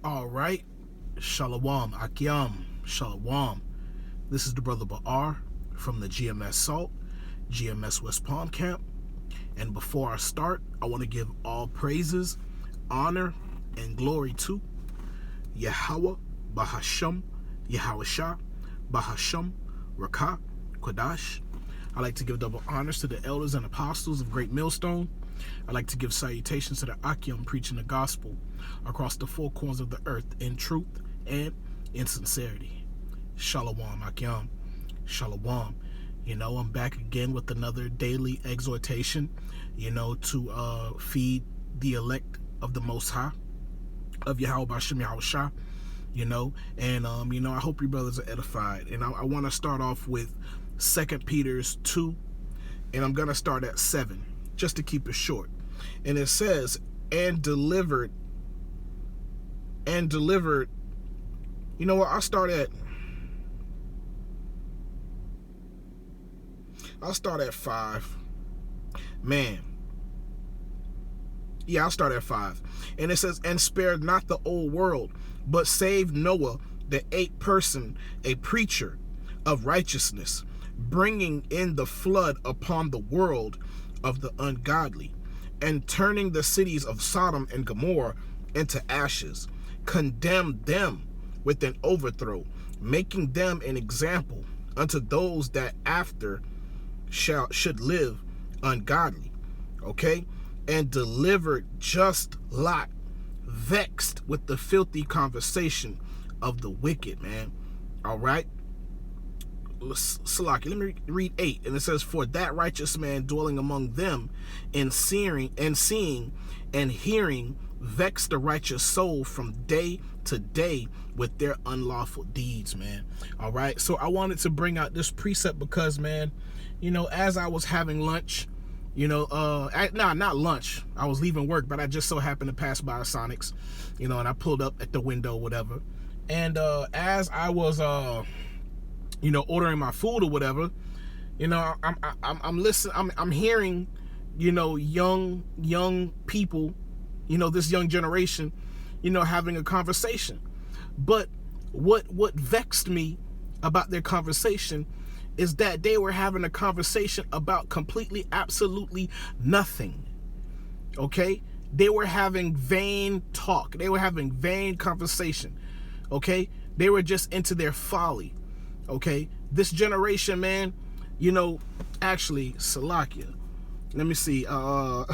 All right. Shalom, Akyam, Shalom. This is the brother Ba'ar from the GMS Salt, GMS West Palm Camp. And before I start, I want to give all praises, honor, and glory to Yahweh, Bahasham, Yahweh Bahasham, Rakah, Kodash. I like to give double honors to the elders and apostles of Great Millstone. I like to give salutations to the Akyam preaching the gospel across the four corners of the earth in truth and in sincerity. Shalom, Akyam. Shalom. I'm back again with another daily exhortation, to feed the elect of the Most High, of Yahweh Bashem Yahweh Shah, and I hope you brothers are edified. And I want to start off with 2 Peter 2, and I'm going to start at 7, just to keep it short. And it says, and delivered, you know what, I'll start at 5. Man. Yeah, I'll start at 5. And it says, and spared not the old world, but saved Noah, the 8th person, a preacher of righteousness, bringing in the flood upon the world of the ungodly, and turning the cities of Sodom and Gomorrah into ashes, condemned them with an overthrow, making them an example unto those that after should live ungodly. Okay? And delivered just Lot, vexed with the filthy conversation of the wicked, man. All right? Salaki, let me read 8. And it says, for that righteous man dwelling among them and seeing and hearing vex the righteous soul from day to day with their unlawful deeds, man. All right? So I wanted to bring out this precept because, man, as I was having lunch, not lunch. I was leaving work, but I just so happened to pass by Sonic's, and I pulled up at the window, whatever. And as I was, ordering my food or whatever, I'm listening. I'm hearing, young people, this young generation, having a conversation. But what vexed me about their conversation is that they were having a conversation about completely, absolutely nothing. Okay? They were having vain talk. They were having vain conversation. Okay? They were just into their folly. Okay? This generation, man, actually, Salakia. Let me see. So,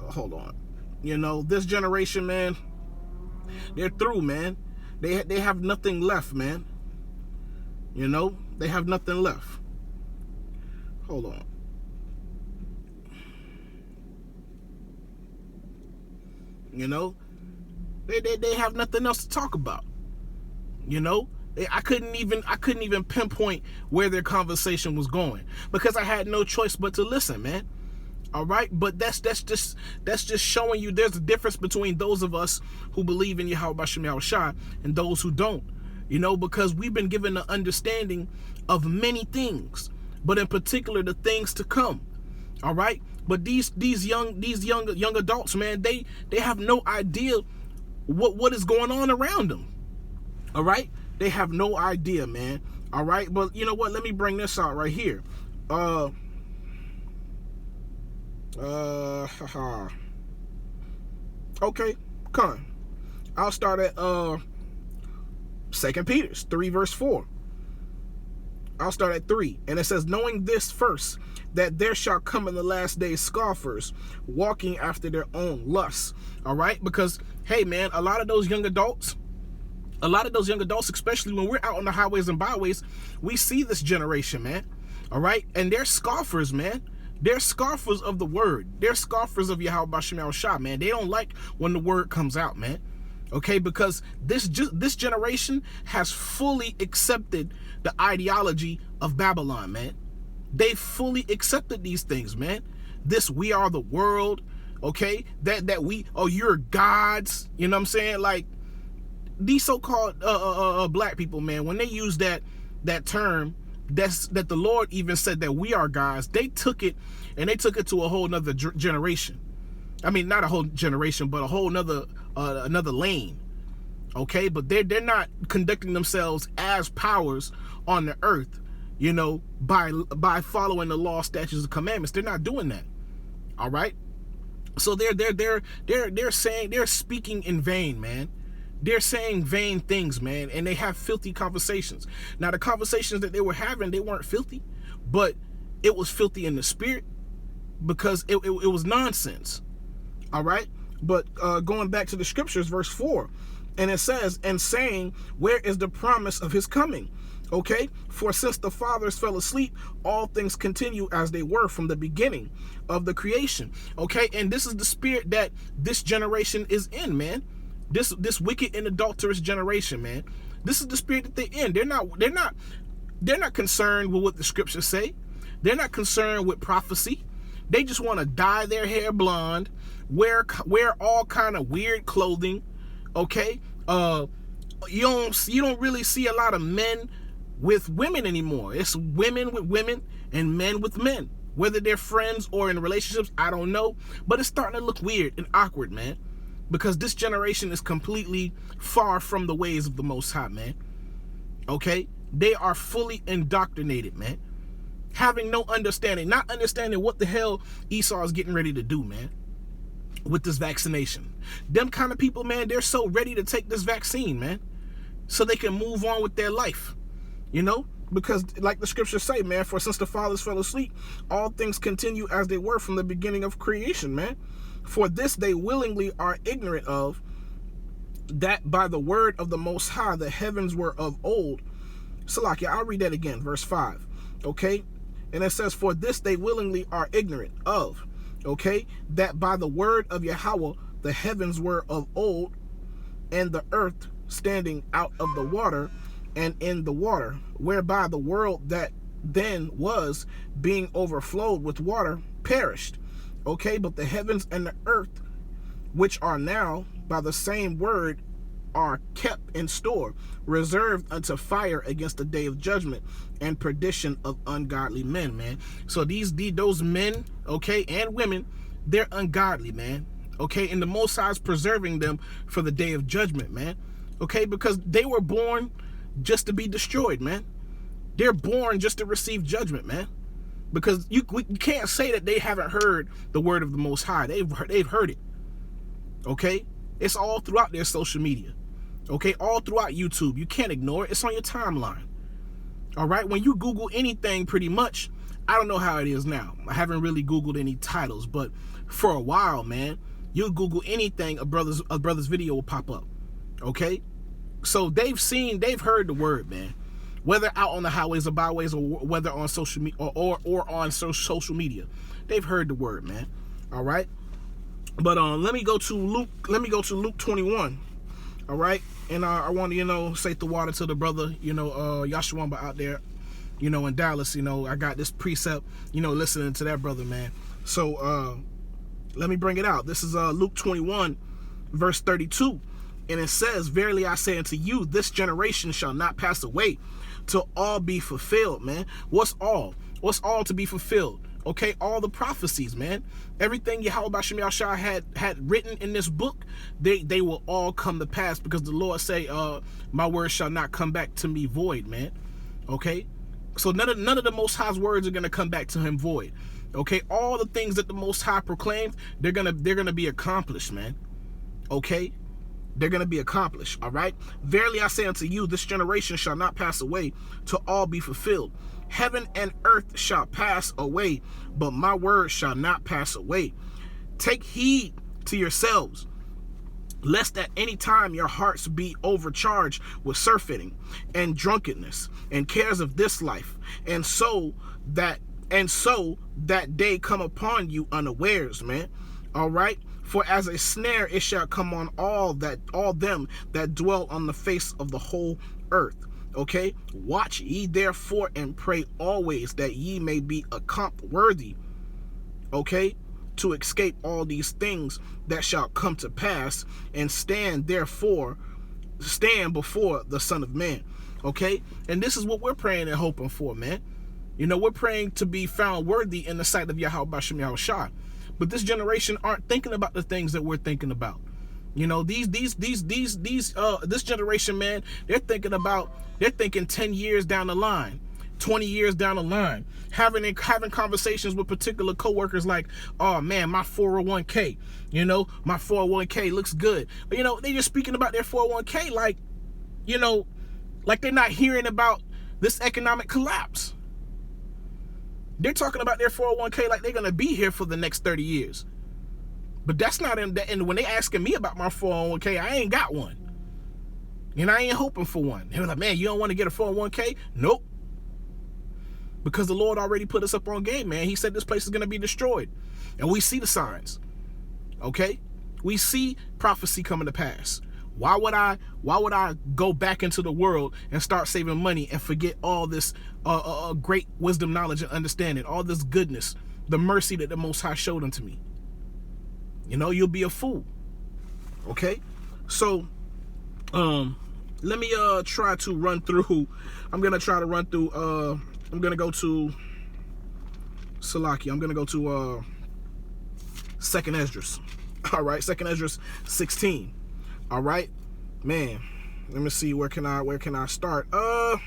hold on. This generation, man, they're through, man. They have nothing left, man. They have nothing left. Hold on. They have nothing else to talk about. I couldn't even pinpoint where their conversation was going because I had no choice but to listen, man. All right, but that's just showing you there's a difference between those of us who believe in Yahweh Bashem Yahweh Shah and those who don't. Because we've been given the understanding of many things, but in particular the things to come. All right, but these young adults, man, they have no idea what is going on around them. All right, they have no idea, man. All right, but you know what? Let me bring this out right here. Okay, come on. I'll start at 2 Peter 3 verse 4. I'll start at 3. And it says, knowing this first, that there shall come in the last days scoffers, walking after their own lusts. All right? Because, hey, man, a lot of those young adults, especially when we're out on the highways and byways, we see this generation, man. All right? And they're scoffers, man. They're scoffers of the word. They're scoffers of Yahweh Bashem Yahweh Shah, man. They don't like when the word comes out, man. Okay, because this generation has fully accepted the ideology of Babylon, man. They fully accepted these things, man. This we are the world, okay? That we, you're gods, you know what I'm saying? Like, these so-called black people, man, when they use that term, that the Lord even said that we are gods, they took it to a whole nother generation. I mean, not a whole generation, but a whole another lane. Okay, but they're not conducting themselves as powers on the earth, you know, by following the law, statutes, and commandments. They're not doing that. All right. So they're saying, they're speaking in vain, man. They're saying vain things, man, and they have filthy conversations. Now, the conversations that they were having, they weren't filthy, but it was filthy in the spirit, because it was nonsense. All right. But going back to the scriptures, verse 4, and it says, and saying, where is the promise of his coming? Okay, for since the fathers fell asleep, all things continue as they were from the beginning of the creation. Okay, and this is the spirit that this generation is in, man. This wicked and adulterous generation, man. This is the spirit that they're in. They're not concerned with what the scriptures say. They're not concerned with prophecy. They just want to dye their hair blonde, wear all kind of weird clothing. Okay, you don't really see a lot of men with women anymore. It's women with women and men with men. Whether they're friends or in relationships, I don't know. But it's starting to look weird and awkward, man. Because this generation is completely far from the ways of the Most High, man. Okay? They are fully indoctrinated, man. Having no understanding. Not understanding what the hell Esau is getting ready to do, man. With this vaccination. Them kind of people, man, they're so ready to take this vaccine, man. So they can move on with their life. You know? Because like the scriptures say, man, for since the fathers fell asleep, all things continue as they were from the beginning of creation, man. For this they willingly are ignorant of, that by the word of the Most High the heavens were of old. Salakia, I'll read that again, verse 5. Okay? And it says, for this they willingly are ignorant of, okay, that by the word of Yahweh the heavens were of old, and the earth standing out of the water and in the water, whereby the world that then was, being overflowed with water, perished. Okay, but the heavens and the earth, which are now by the same word, are kept in store, reserved unto fire against the day of judgment and perdition of ungodly men, man. So those men, okay, and women, they're ungodly, man. Okay, and the Most High is preserving them for the day of judgment, man. Okay, because they were born just to be destroyed, man. They're born just to receive judgment, man. Because you can't say that they haven't heard the word of the Most High. They've heard it. Okay? It's all throughout their social media. Okay? All throughout YouTube. You can't ignore it. It's on your timeline. All right? When you Google anything, pretty much, I don't know how it is now. I haven't really Googled any titles, but for a while, man, you Google anything, a brother's video will pop up. Okay? So they've heard the word, man. Whether out on the highways or byways, or whether on social media or on social media, they've heard the word, man. All right, but let me go to Luke. Let me go to Luke 21. All right, and I want to say the water to the brother, Yashawamba out there, in Dallas. I got this precept, listening to that brother, man. So let me bring it out. This is Luke 21, verse 32, and it says, "Verily I say unto you, this generation shall not pass away, till all be fulfilled," man. What's all? What's all to be fulfilled? Okay, all the prophecies, man. Everything Yahweh B'Shem Yahshua had written in this book, they will all come to pass, because the Lord say, my word shall not come back to me void, man. Okay? So none of the Most High's words are gonna come back to him void. Okay, all the things that the Most High proclaimed, they're gonna be accomplished, man. Okay? They're going to be accomplished, all right? "Verily I say unto you, this generation shall not pass away till all be fulfilled. Heaven and earth shall pass away, but my word shall not pass away. Take heed to yourselves, lest at any time your hearts be overcharged with surfeiting and drunkenness and cares of this life, and so that day come upon you unawares," man. All right? "For as a snare it shall come on all them that dwell on the face of the whole earth." Okay? "Watch ye therefore and pray always, that ye may be accomplished worthy," okay, "to escape all these things that shall come to pass, and stand before the Son of Man." Okay? And this is what we're praying and hoping for, man. We're praying to be found worthy in the sight of Yahweh B'Shem Yahushua. But this generation aren't thinking about the things that we're thinking about. You know, this generation, man, they're thinking 10 years down the line, 20 years down the line, having conversations with particular coworkers like, oh man, my 401k, you know, my 401k looks good. You know, they just speaking about their 401k like, you know, like they're not hearing about this economic collapse. They're talking about their 401k like they're going to be here for the next 30 years. But that's not in that. And when they asking me about my 401k, I ain't got one. And I ain't hoping for one. They're like, man, you don't want to get a 401k? Nope. Because the Lord already put us up on game, man. He said this place is going to be destroyed. And we see the signs. Okay? We see prophecy coming to pass. Why would I go back into the world and start saving money and forget all this great wisdom, knowledge, and understanding, all this goodness, the mercy that the Most High showed unto me? You know, you'll be a fool. Okay? So, let me try to run through. I'm going to try to run through, I'm going to go to Salaki. I'm going to go to 2nd Esdras. All right, 2nd Esdras 16. All right, man. Let me see, where can I start? I'm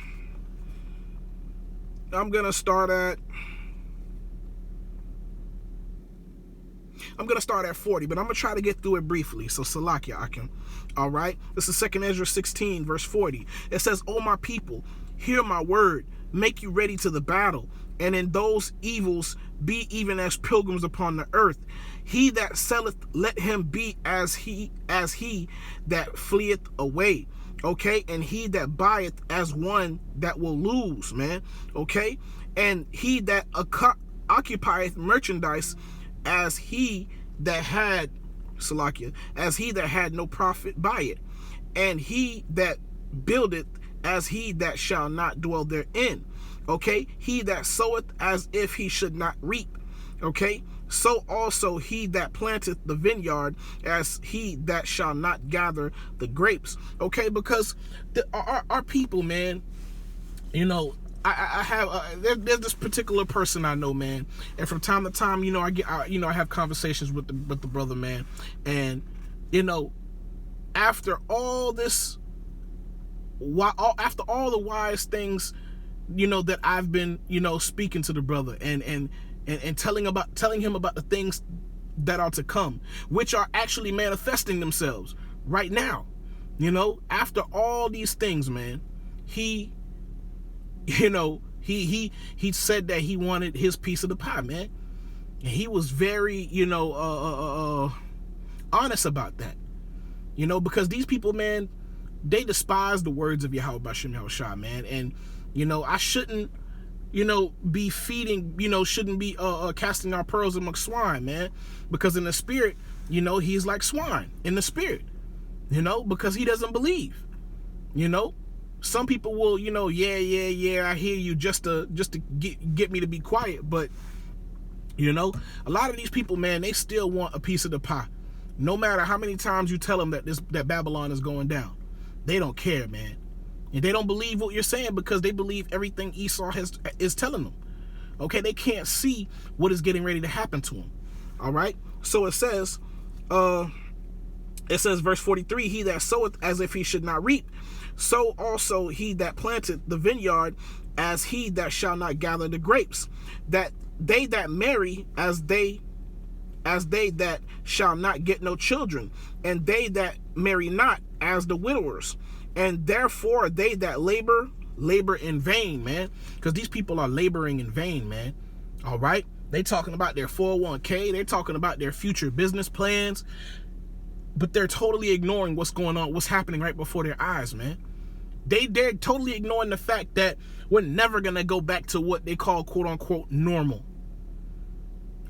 gonna start at 40, but I'm gonna try to get through it briefly. So Salakia, I can. All right, this is 2nd Ezra 16, verse 40. It says, "O my people, hear my word. Make you ready to the battle, and in those evils be even as pilgrims upon the earth. He that selleth, let him be as he that fleeth away." Okay, and he that buyeth as one that will lose, man. Okay, and he that occupieth merchandise as he that had Salakia, as he that had no profit by it, and he that buildeth as he that shall not dwell therein. Okay, he that soweth as if he should not reap. Okay, so also he that planteth the vineyard as he that shall not gather the grapes. Okay, because our people, man, you know, I have there's this particular person I know, man, and from time to time, you know, I have conversations with the brother, man, and you know, after all this, after all the wise things, you know, that I've been, you know, speaking to the brother and telling him about the things that are to come, which are actually manifesting themselves right now. You know, after all these things, man, he said that he wanted his piece of the pie, man. And he was very, you know, honest about that. You know, because these people, man, they despise the words of Yahweh Bashim Yahushua, man. And, you know, I shouldn't, you know, be feeding, you know, shouldn't be casting our pearls among swine, man. Because in the spirit, you know, he's like swine in the spirit, you know, because he doesn't believe. You know, some people will, you know, yeah, I hear you, just to get me to be quiet. But, you know, a lot of these people, man, they still want a piece of the pie. No matter how many times you tell them that Babylon is going down, they don't care, man. And they don't believe what you're saying because they believe everything Esau is telling them. Okay, they can't see what is getting ready to happen to them. All right, so it says verse 43, he that soweth as if he should not reap, so also he that planteth the vineyard as he that shall not gather the grapes. That they that marry as they that shall not get no children, and they that marry not as the widowers. And therefore they that labor in vain, man. Because these people are laboring in vain, man. All right, they talking about their 401k, they're talking about their future business plans, but they're totally ignoring what's going on, what's happening right before their eyes, man. They're totally ignoring the fact that we're never gonna go back to what they call quote unquote normal.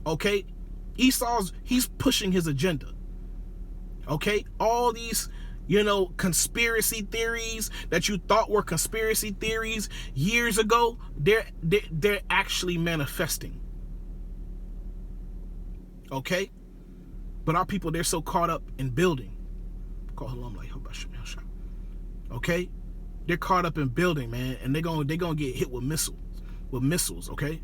Okay, he's pushing his agenda. Okay, all these, you know, conspiracy theories that you thought were conspiracy theories years ago, they're actually manifesting. Okay, but our people, they're so caught up in building. Okay, they're caught up in building, man, and they're gonna get hit with missiles. Okay,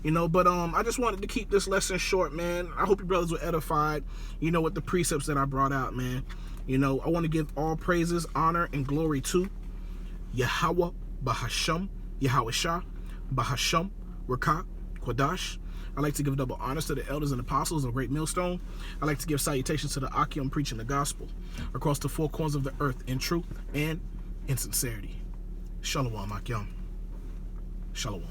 But I just wanted to keep this lesson short, man. I hope you brothers were edified, with the precepts that I brought out, man. I want to give all praises, honor, and glory to Yahweh, Bahasham, Yahweh Shah, Bahasham, Rakah, Quadash. I like to give double honors to the elders and apostles of Great Millstone. I like to give salutations to the Akim preaching the gospel across the four corners of the earth in truth and in sincerity. Shalom, Akim. Shalom.